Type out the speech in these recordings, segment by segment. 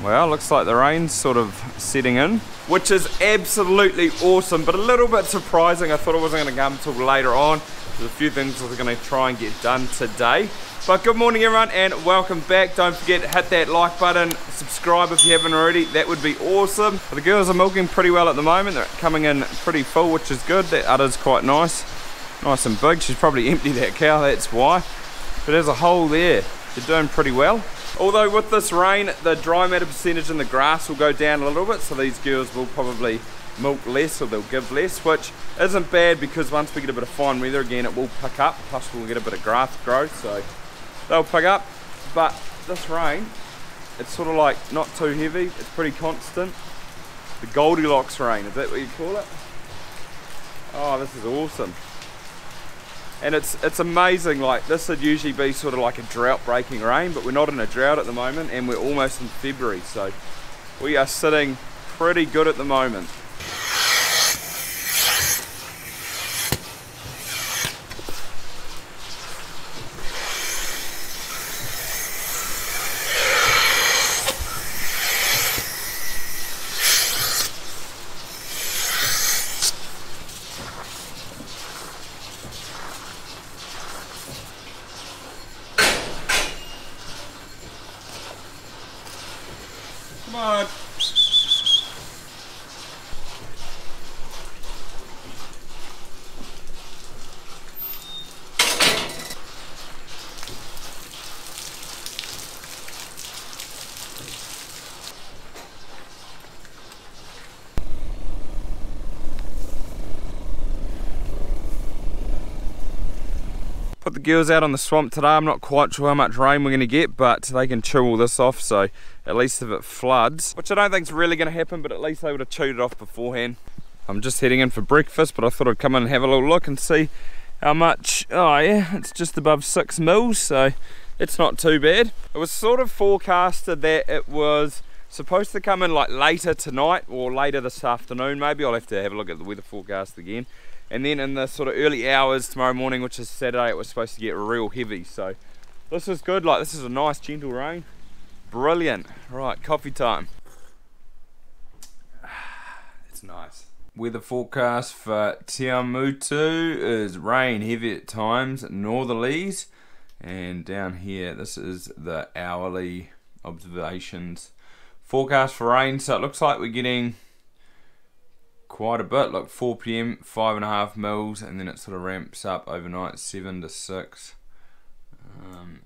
Well, looks like the rain's sort of setting in, which is absolutely awesome, but a little bit surprising. I thought it wasn't going to come until later on. There's a few things I was going to try and get done today. But good morning everyone and welcome back. Don't forget to hit that like button, subscribe if you haven't already, that would be awesome. But the girls are milking pretty well at the moment. They're coming in pretty full, which is good. That udder's quite nice and big. She's probably emptied that cow, that's why. But there's a hole there. They're doing pretty well. Although with this rain, the dry matter percentage in the grass will go down a little bit, so these girls will probably milk less, or they'll give less, which isn't bad because once we get a bit of fine weather again, it will pick up. Plus we'll get a bit of grass growth, so they'll pick up. But this rain, it's sort of like not too heavy, it's pretty constant. The Goldilocks rain, is that what you call it? Oh, this is awesome. And it's amazing, like this would usually be sort of like a drought breaking rain, but we're not in a drought at the moment and we're almost in February, so we are sitting pretty good at the moment. Come on. Put the girls out on the swamp today. I'm not quite sure how much rain we're going to get, but they can chew all this off, so at least if it floods, which I don't think is really going to happen, but at least they would have chewed it off beforehand. I'm just heading in for breakfast, but I thought I'd come in and have a little look and see how much. Oh yeah, it's just above 6 mils, so it's not too bad. It was sort of forecasted that it was supposed to come in like later tonight or later this afternoon maybe. I'll have to have a look at the weather forecast again. And then in the sort of early hours tomorrow morning, which is Saturday, it was supposed to get real heavy. So this is good, like this is a nice gentle rain. Brilliant. Right, coffee time. It's nice. Weather forecast for Te Puke is rain heavy at times, northerlies. And down here, this is the hourly observations. Forecast for rain, so it looks like we're getting quite a bit, like 4 PM, 5.5 mils, and then it sort of ramps up overnight, 7 to 6.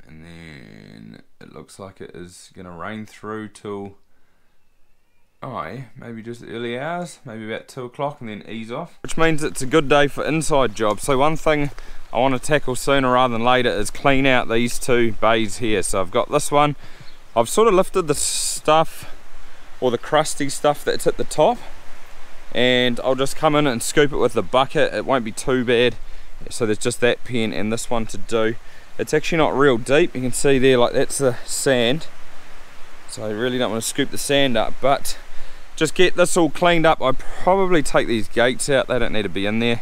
And then it looks like it is going to rain through till, maybe just early hours, maybe about 2 o'clock, and then ease off. Which means it's a good day for inside jobs. So one thing I want to tackle sooner rather than later is clean out these two bays here. So I've got this one. I've sort of lifted the stuff, or the crusty stuff that's at the top, and I'll just come in and scoop it with the bucket. It won't be too bad. So there's just that pen and this one to do. It's actually not real deep. You can see there, like that's the sand. So I really don't want to scoop the sand up, but just get this all cleaned up. I'd probably take these gates out, they don't need to be in there.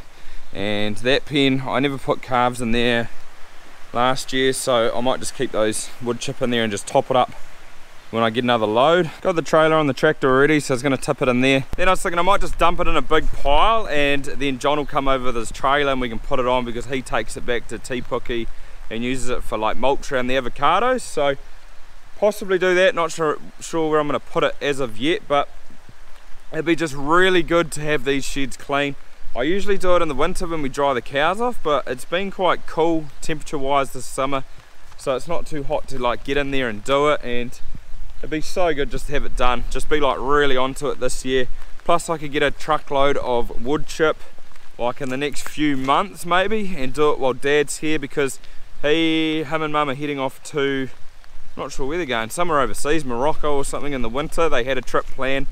And that pen, I never put calves in there last year, so I might just keep those wood chip in there and just top it up when I get another load. Got the trailer on the tractor already, so I was going to tip it in there. Then I was thinking I might just dump it in a big pile, and then John will come over with his trailer and we can put it on, because he takes it back to Te Puke and uses it for like mulch around the avocados. So possibly do that, not sure where I'm going to put it as of yet, but it'd be just really good to have these sheds clean. I usually do it in the winter when we dry the cows off, but it's been quite cool temperature wise this summer, so it's not too hot to like get in there and do it, and it'd be so good just to have it done, just be like really onto it this year. Plus I could get a truckload of wood chip like in the next few months maybe, and do it while Dad's here, because him and Mum are heading off to, not sure where they're going, somewhere overseas, Morocco or something in the winter. They had a trip planned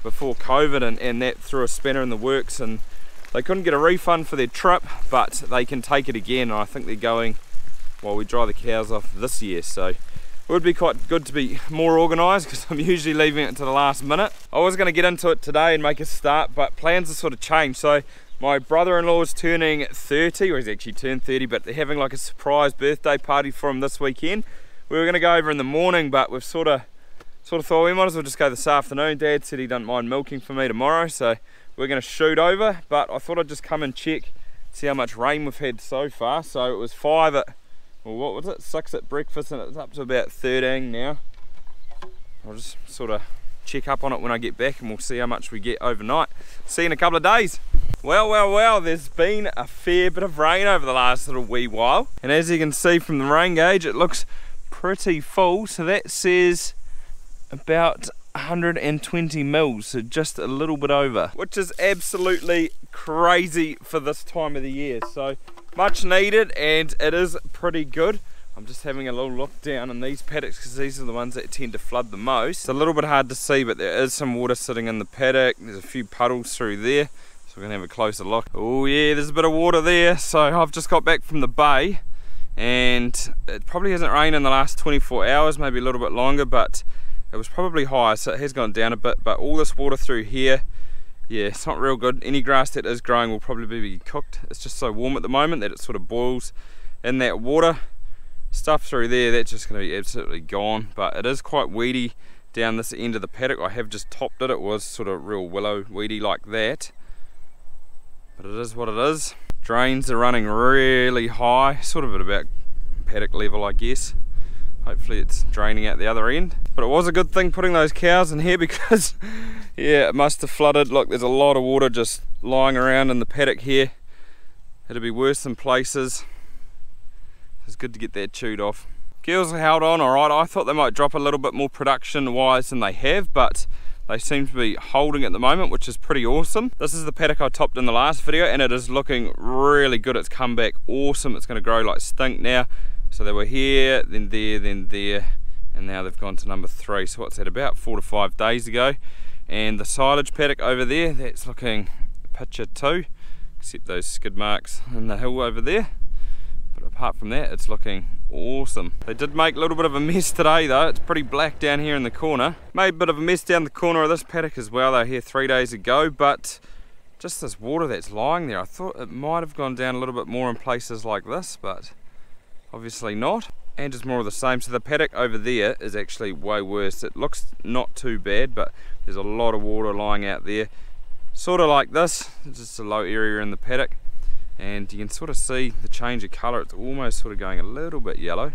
before COVID, and that threw a spanner in the works, and they couldn't get a refund for their trip, but they can take it again. And I think they're going while we dry the cows off this year, so it would be quite good to be more organised, because I'm usually leaving it to the last minute. I was going to get into it today and make a start, but plans have sort of changed. So my brother-in-law is turning 30, or he's actually turned 30, but they're having like a surprise birthday party for him this weekend. We were going to go over in the morning, but we've sort of Sort of thought we might as well just go this afternoon. Dad said he doesn't mind milking for me tomorrow, so we're going to shoot over, but I thought I'd just come and check, see how much rain we've had so far. So it was 5 at, well, what was it, 6 at breakfast, and it's up to about 13 now. I'll just sort of check up on it when I get back, and we'll see how much we get overnight. See you in a couple of days. Well, there's been a fair bit of rain over the last little wee while, and as you can see from the rain gauge, it looks pretty full. So that says about 120 mils, so just a little bit over, which is absolutely crazy for this time of the year. So much needed, and it is pretty good. I'm just having a little look down in these paddocks because these are the ones that tend to flood the most. It's a little bit hard to see, but there is some water sitting in the paddock. There's a few puddles through there, so we're gonna have a closer look. Oh yeah, there's a bit of water there. So I've just got back from the bay, and it probably hasn't rained in the last 24 hours, maybe a little bit longer, but it was probably high, so it has gone down a bit. But all this water through here, yeah, it's not real good. Any grass that is growing will probably be cooked. It's just so warm at the moment that it sort of boils in that water. Stuff through there, that's just going to be absolutely gone. But it is quite weedy down this end of the paddock. I have just topped it. It was sort of real willow weedy like that, but it is what it is. Drains are running really high, sort of at about paddock level, I guess. Hopefully it's draining out the other end. But it was a good thing putting those cows in here because yeah, it must have flooded. Look, there's a lot of water just lying around in the paddock here. It'll be worse in places. It's good to get that chewed off. Girls have held on alright. I thought they might drop a little bit more production wise than they have, but they seem to be holding at the moment, which is pretty awesome. This is the paddock I topped in the last video, and it is looking really good. It's come back awesome. It's going to grow like stink now. So they were here, then there, and now they've gone to number 3. So what's that, about 4 to 5 days ago. And the silage paddock over there, that's looking picture too, except those skid marks in the hill over there. But apart from that, it's looking awesome. They did make a little bit of a mess today though. It's pretty black down here in the corner. Made a bit of a mess down the corner of this paddock as well. They were here 3 days ago, but just this water that's lying there, I thought it might have gone down a little bit more in places like this, but obviously not. And just more of the same. So the paddock over there is actually way worse. It looks not too bad, but there's a lot of water lying out there, sort of like this. It's just a low area in the paddock, and you can sort of see the change of colour. It's almost sort of going a little bit yellow.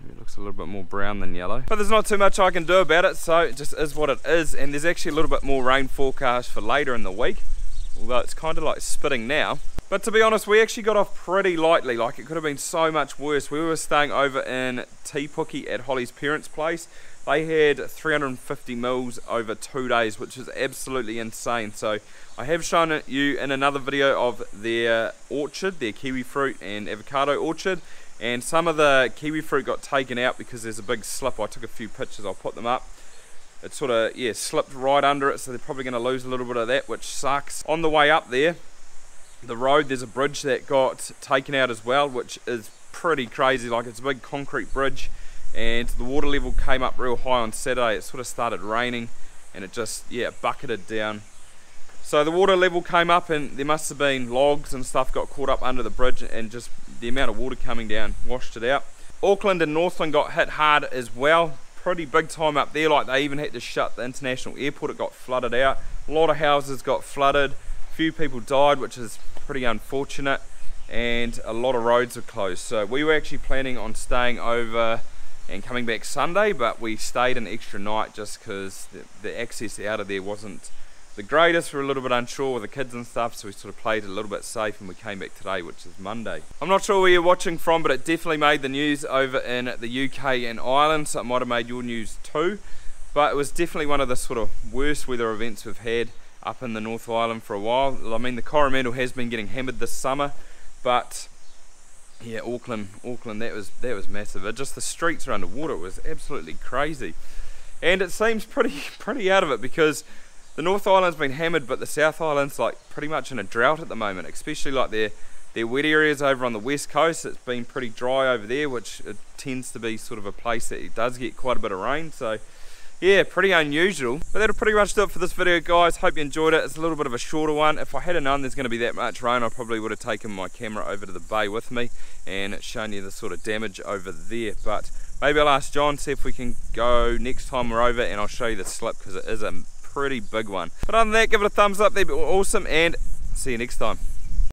Maybe it looks a little bit more brown than yellow, but there's not too much I can do about it, so it just is what it is. And there's actually a little bit more rain forecast for later in the week, although it's kind of like spitting now. But to be honest, we actually got off pretty lightly. Like, it could have been so much worse. We were staying over in Te Puke at Holly's parents' place. They had 350 mils over 2 days, which is absolutely insane. So I have shown you in another video of their orchard, their kiwi fruit and avocado orchard. And some of the kiwi fruit got taken out because there's a big slip. I took a few pictures, I'll put them up. It sort of, yeah, slipped right under it, so they're probably going to lose a little bit of that, which sucks. On the way up there, the road, there's a bridge that got taken out as well, which is pretty crazy. Like, it's a big concrete bridge, and the water level came up real high on Saturday. It sort of started raining, and it just, yeah, bucketed down. So the water level came up, and there must have been logs and stuff got caught up under the bridge, and just the amount of water coming down washed it out. Auckland and Northland got hit hard as well. Pretty big time up there. Like, they even had to shut the international airport. It got flooded out. A lot of houses got flooded. Few people died, which is pretty unfortunate, and a lot of roads are closed. So we were actually planning on staying over and coming back Sunday, but we stayed an extra night just because the access out of there wasn't the greatest. We were a little bit unsure with the kids and stuff, so we sort of played it a little bit safe, and we came back today, which is Monday. I'm not sure where you're watching from, but it definitely made the news over in the UK and Ireland, so it might have made your news too. But it was definitely one of the sort of worst weather events we've had up in the North Island for a while. I mean, the Coromandel has been getting hammered this summer, but yeah, Auckland, that was massive. Just the streets are underwater. It was absolutely crazy, and it seems pretty out of it because the North Island's been hammered, but the South Island's like pretty much in a drought at the moment, especially like their wet areas over on the west coast. It's been pretty dry over there, which it tends to be sort of a place that it does get quite a bit of rain. So yeah, pretty unusual. But that'll pretty much do it for this video, guys. Hope you enjoyed it. It's a little bit of a shorter one. If I had known there's going to be that much rain, I probably would have taken my camera over to the bay with me and shown you the sort of damage over there. But Maybe I'll ask John, see if we can go next time we're over, and I'll show you the slip because it is a pretty big one. But other than that, give it a thumbs up, that'd be awesome, and see you next time.